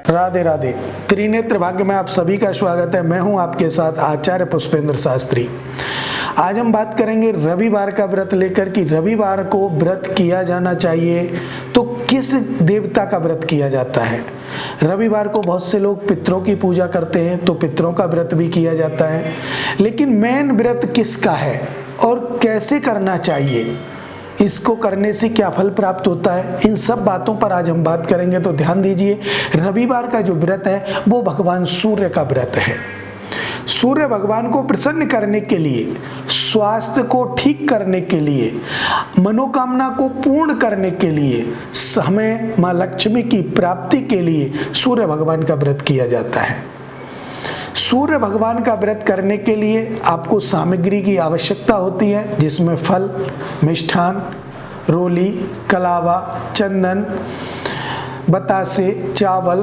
राधे राधे। त्रिनेत्र भाग्य में आप सभी का स्वागत है। मैं हूं आपके साथ आचार्य पुष्पेंद्र शास्त्री। आज हम बात करेंगे रविवार का व्रत लेकर कि रविवार को व्रत किया जाना चाहिए तो किस देवता का व्रत किया जाता है। रविवार को बहुत से लोग पितरों की पूजा करते हैं तो पितरों का व्रत भी किया जाता है, लेकिन मेन व्रत किसका है और कैसे करना चाहिए, इसको करने से क्या फल प्राप्त होता है, इन सब बातों पर आज हम बात करेंगे। तो ध्यान दीजिए, रविवार का जो व्रत है वो भगवान सूर्य का व्रत है। सूर्य भगवान को प्रसन्न करने के लिए, स्वास्थ्य को ठीक करने के लिए, मनोकामना को पूर्ण करने के लिए, हमें माँ लक्ष्मी की प्राप्ति के लिए सूर्य भगवान का व्रत किया जाता है। सूर्य भगवान का व्रत करने के लिए आपको सामग्री की आवश्यकता होती है, जिसमें फल, मिष्ठान, रोली, कलावा, चंदन, बतासे, चावल,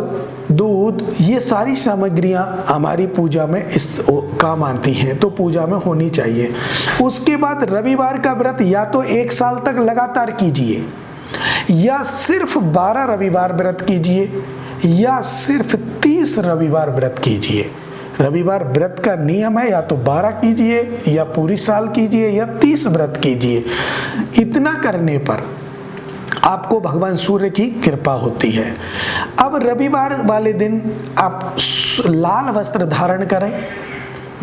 दूध, ये सारी सामग्रियां हमारी पूजा में इस काम आती हैं, तो पूजा में होनी चाहिए। उसके बाद रविवार का व्रत या तो 1 साल तक लगातार कीजिए, या सिर्फ 12 रविवार व्रत कीजिए, या सिर्फ 30 रविवार व्रत कीजिए। रविवार व्रत का नियम है या तो 12 कीजिए, या पूरी साल कीजिए, या 30 व्रत कीजिए। इतना करने पर आपको भगवान सूर्य की कृपा होती है। अब रविवार वाले दिन आप लाल वस्त्र धारण करें,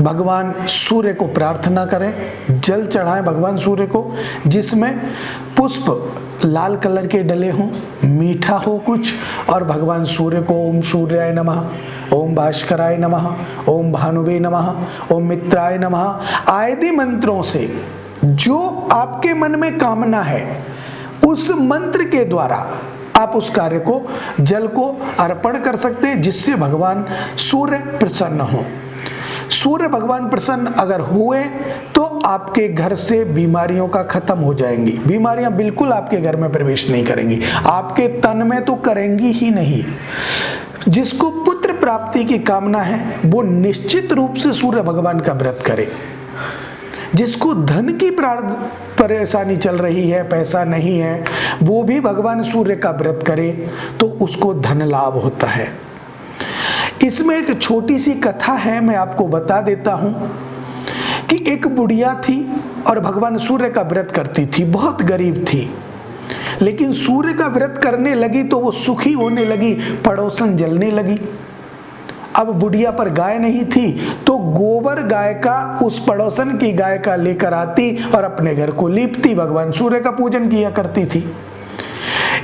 भगवान सूर्य को प्रार्थना करें, जल चढ़ाएं भगवान सूर्य को, जिसमें पुष्प लाल कलर के डले हों, मीठा हो कुछ, और भगवान सूर्य को ओम सूर्याय नमः, ओम भास्कराय नमः, ओम भानुवे नमः, ओम मित्राय नमः आदि मंत्रों से जो आपके मन में कामना है उस मंत्र के द्वारा आप उस कार्य को, जल को अर्पण कर सकते हैं, जिससे भगवान सूर्य प्रसन्न हो। सूर्य भगवान प्रसन्न अगर हुए तो आपके घर से बीमारियों का खत्म हो जाएंगी। बीमारियां बिल्कुल आपके घर में प्रवेश नहीं करेंगी, आपके तन में तो करेंगी ही नहीं। जिसको पुत्र प्राप्ति की कामना है वो निश्चित रूप से सूर्य भगवान का व्रत करे। जिसको धन की परेशानी चल रही है, पैसा नहीं है, वो भी भगवान सूर्य का व्रत करे तो उसको धन लाभ होता है। इसमें एक छोटी सी कथा है, मैं आपको बता देता हूं कि एक बुढ़िया थी और भगवान सूर्य का व्रत करती थी, बहुत गरीब थी, लेकिन सूर्य का व्रत करने लगी तो वो सुखी होने लगी, पड़ोसन जलने लगी। अब बुढ़िया पर गाय नहीं थी तो गोबर गाय का उस पड़ोसन की गाय का लेकर आती और अपने घर को लीपती, भगवान सूर्य का पूजन किया करती थी।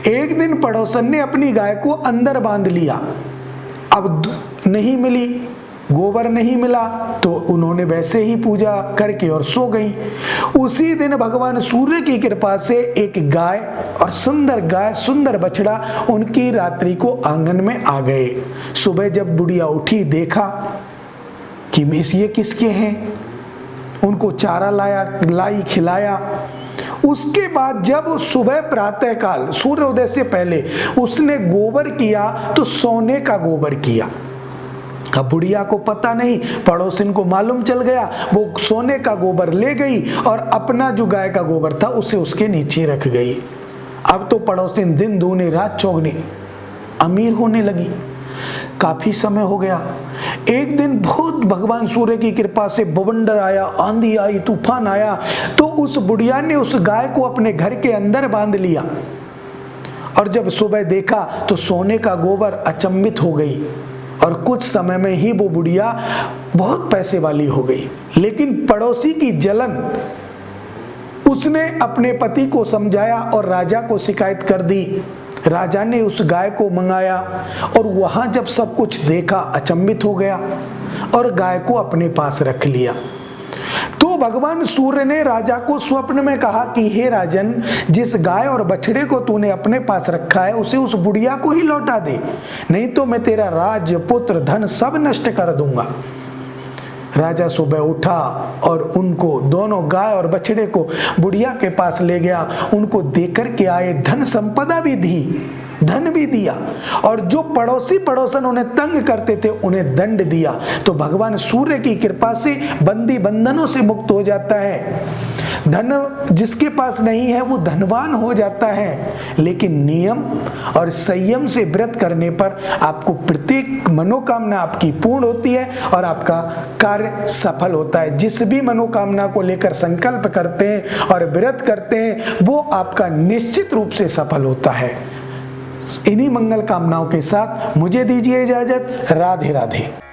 एक दिन पड़ोसन ने अपनी गाय को अंदर बांध लिया, अब नहीं मिली, गोबर नहीं मिला, तो उन्होंने वैसे ही पूजा करके और सो गई। उसी दिन भगवान सूर्य की कृपा से एक गाय और सुंदर बछड़ा उनकी रात्रि को आंगन में आ गए। सुबह जब बुढ़िया उठी, देखा कि ये किसके हैं, उनको चारा लाई, खिलाया। उसके बाद जब सुबह प्रातः काल सूर्योदय से पहले उसने गोबर किया तो सोने का गोबर किया। अब बुढ़िया को पता नहीं, पड़ोसिन को मालूम चल गया, वो सोने का गोबर ले गई और अपना जो गाय का गोबर था उसे उसके नीचे रख गई। अब तो पड़ोसिन दिन दूनी रात चौगनी अमीर होने लगी। काफी समय हो गया। एक दिन बहुत भगवान सूर्य की कृपा से बवंडर आया, आंधी आई, तूफान आया, तो उस बुढ़िया ने उस गाय को अपने घर के अंदर बांध लिया और जब सुबह देखा तो सोने का गोबर, अचंभित हो गई और कुछ समय में ही वो बुढ़िया बहुत पैसे वाली हो गई। लेकिन पड़ोसी की जलन, उसने अपने पति को समझाया और राजा को शिकायत कर दी। राजा ने उस गाय को मंगाया और वहां जब सब कुछ देखा, अचंभित हो गया और गाय को अपने पास रख लिया। तो भगवान सूर्य ने राजा को स्वप्न में कहा कि हे राजन, जिस गाय और बछड़े को तूने अपने पास रखा है उसे उस बुढ़िया को ही लौटा दे, नहीं तो मैं तेरा राज्य, पुत्र, धन सब नष्ट कर दूंगा। राजा सुबह उठा और उनको, दोनों गाय और बछड़े को बुढ़िया के पास ले गया, उनको देकर के आए, धन संपदा भी दी, धन भी दिया, और जो पड़ोसन उन्हें तंग करते थे उन्हें दंड दिया। तो भगवान सूर्य की कृपा से बंदी बंधनों से मुक्त हो जाता है। धन जिसके पास नहीं है वो धनवान हो जाता है, लेकिन नियम और संयम से व्रत करने पर आपको प्रत्येक मनोकामना आपकी पूर्ण होती है और आपका कार्य सफल होता है। जिस भी मनोकामना को लेकर संकल्प करते हैं और व्रत करते हैं वो आपका निश्चित रूप से सफल होता है। इन्हीं मंगल कामनाओं के साथ मुझे दीजिए इजाजत। राधे राधे।